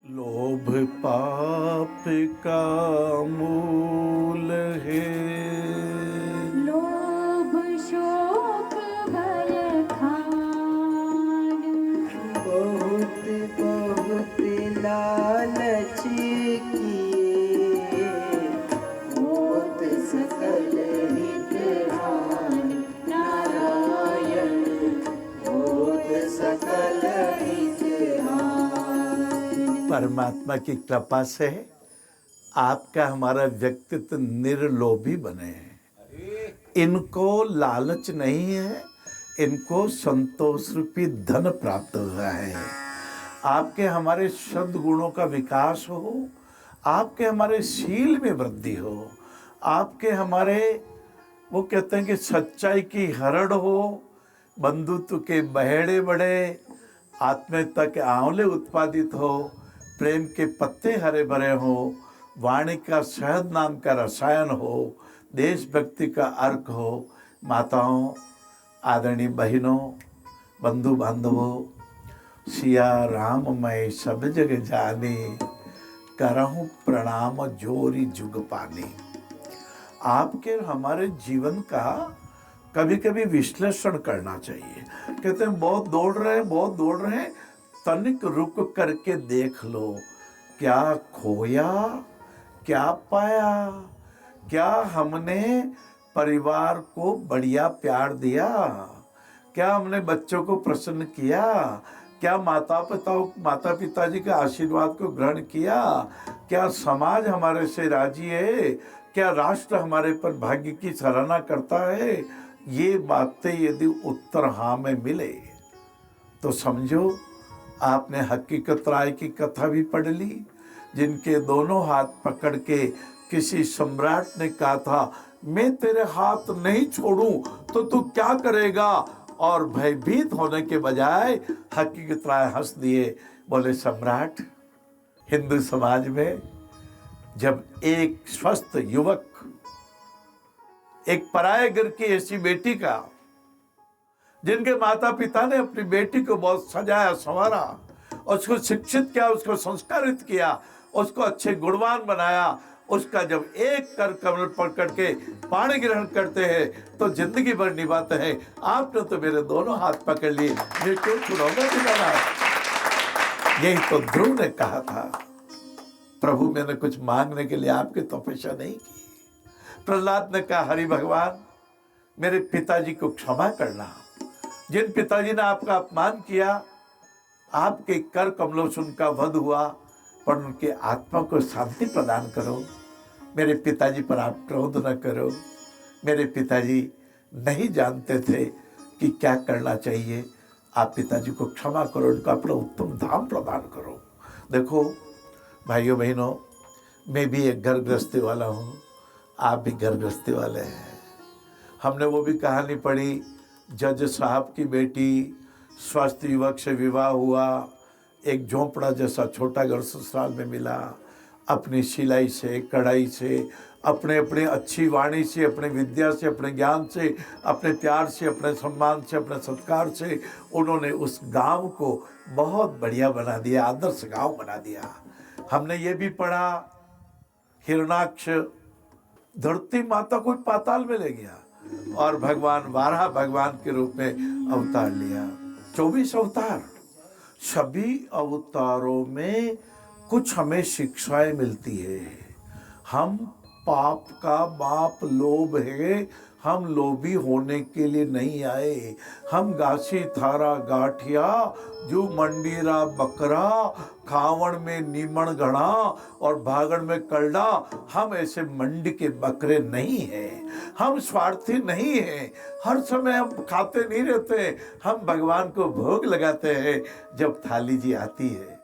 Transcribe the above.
लोभ पाप का मूल है। लोभ शोक भय खान। बहुत बहुत लालच किए, होत सकल हित हानि। नारायण होत सकल हित हानि। परमात्मा की कृपा से आपका हमारा व्यक्तित्व निर्लोभी बने हैं। इनको लालच नहीं है, इनको संतोष रूपी धन प्राप्त हुआ है। आपके हमारे सद्गुणों का विकास हो, आपके हमारे शील में वृद्धि हो, आपके हमारे वो कहते हैं कि सच्चाई की हरड़ हो, बंधुत्व के बहेड़े बढ़े, आत्मीयता के आंवले उत्पादित हो, प्रेम के पत्ते हरे भरे हो, वाणी का शहद नाम का रसायन हो, देशभक्ति का अर्क हो। माताओं, आदरणीय बहनों, बंधु बांधवों, सिया राम मैं सब जग जानी, करहूँ प्रणाम जोरी जुग पानी। आपके हमारे जीवन का कभी कभी विश्लेषण करना चाहिए। कहते हैं बहुत दौड़ रहे हैं, तनिक रुक करके देख लो, क्या खोया क्या पाया। क्या हमने परिवार को बढ़िया प्यार दिया, क्या हमने बच्चों को प्रसन्न किया, क्या माता पिताजी के आशीर्वाद को ग्रहण किया, क्या समाज हमारे से राजी है, क्या राष्ट्र हमारे पर भाग्य की सराहना करता है। ये बातें यदि उत्तर हाँ में मिले तो समझो आपने हकीकत राय की कथा भी पढ़ ली, जिनके दोनों हाथ पकड़ के किसी सम्राट ने कहा था मैं तेरे हाथ नहीं छोड़ूं तो तू क्या करेगा, और भयभीत होने के बजाय हकीकत राय हंस दिए, बोले सम्राट, हिंदू समाज में जब एक स्वस्थ युवक एक पराये घर की ऐसी बेटी का, जिनके माता पिता ने अपनी बेटी को बहुत सजाया संवारा, उसको शिक्षित किया, उसको संस्कारित किया, उसको अच्छे गुणवान बनाया, उसका जब एक कर कमल पकड़ के पानी ग्रहण करते हैं तो जिंदगी भर निभाते हैं। आपने तो मेरे दोनों हाथ पकड़ लिए, मैं क्यों छुड़ाऊंगा निभाना। यही तो ध्रुव ने कहा था, प्रभु मैंने कुछ मांगने के लिए आपकी तपस्या नहीं की। प्रहलाद ने कहा हरि भगवान मेरे पिताजी को क्षमा करना, जिन पिताजी ने आपका अपमान किया, आपके कर कमलों से उनका वध हुआ, पर उनके आत्मा को शांति प्रदान करो। मेरे पिताजी पर आप क्रोध न करो, मेरे पिताजी नहीं जानते थे कि क्या करना चाहिए, आप पिताजी को क्षमा करो, उनको अपना उत्तम धाम प्रदान करो। देखो भाइयों बहनों, मैं भी एक घर गृहस्थी वाला हूँ, आप भी घर गृहस्थी वाले हैं। हमने वो भी कहानी पढ़ी, जज साहब की बेटी स्वस्थ युवक से विवाह हुआ, एक झोंपड़ा जैसा छोटा घर ससुराल में मिला, अपनी सिलाई से, कढ़ाई से, अपने अपने अच्छी वाणी से, अपने विद्या से, अपने ज्ञान से, अपने प्यार से, अपने सम्मान से, अपने सत्कार से उन्होंने उस गांव को बहुत बढ़िया बना दिया, आदर्श गांव बना दिया। हमने ये भी पढ़ा, हिरणाक्ष धरती माता को पाताल में ले गया और भगवान वाराह भगवान के रूप में अवतार लिया। 24 अवतार, सभी अवतारों में कुछ हमें शिक्षाएं मिलती है। हम पाप का बाप लोभ है, हम लोभी होने के लिए नहीं आए। हम गाछी थारा गाठिया जो मंडीरा बकरा, खावण में नीमण घड़ा और भागण में कलडा, हम ऐसे मंडी के बकरे नहीं हैं। हम स्वार्थी नहीं हैं, हर समय हम खाते नहीं रहते, हम भगवान को भोग लगाते हैं। जब थाली जी आती है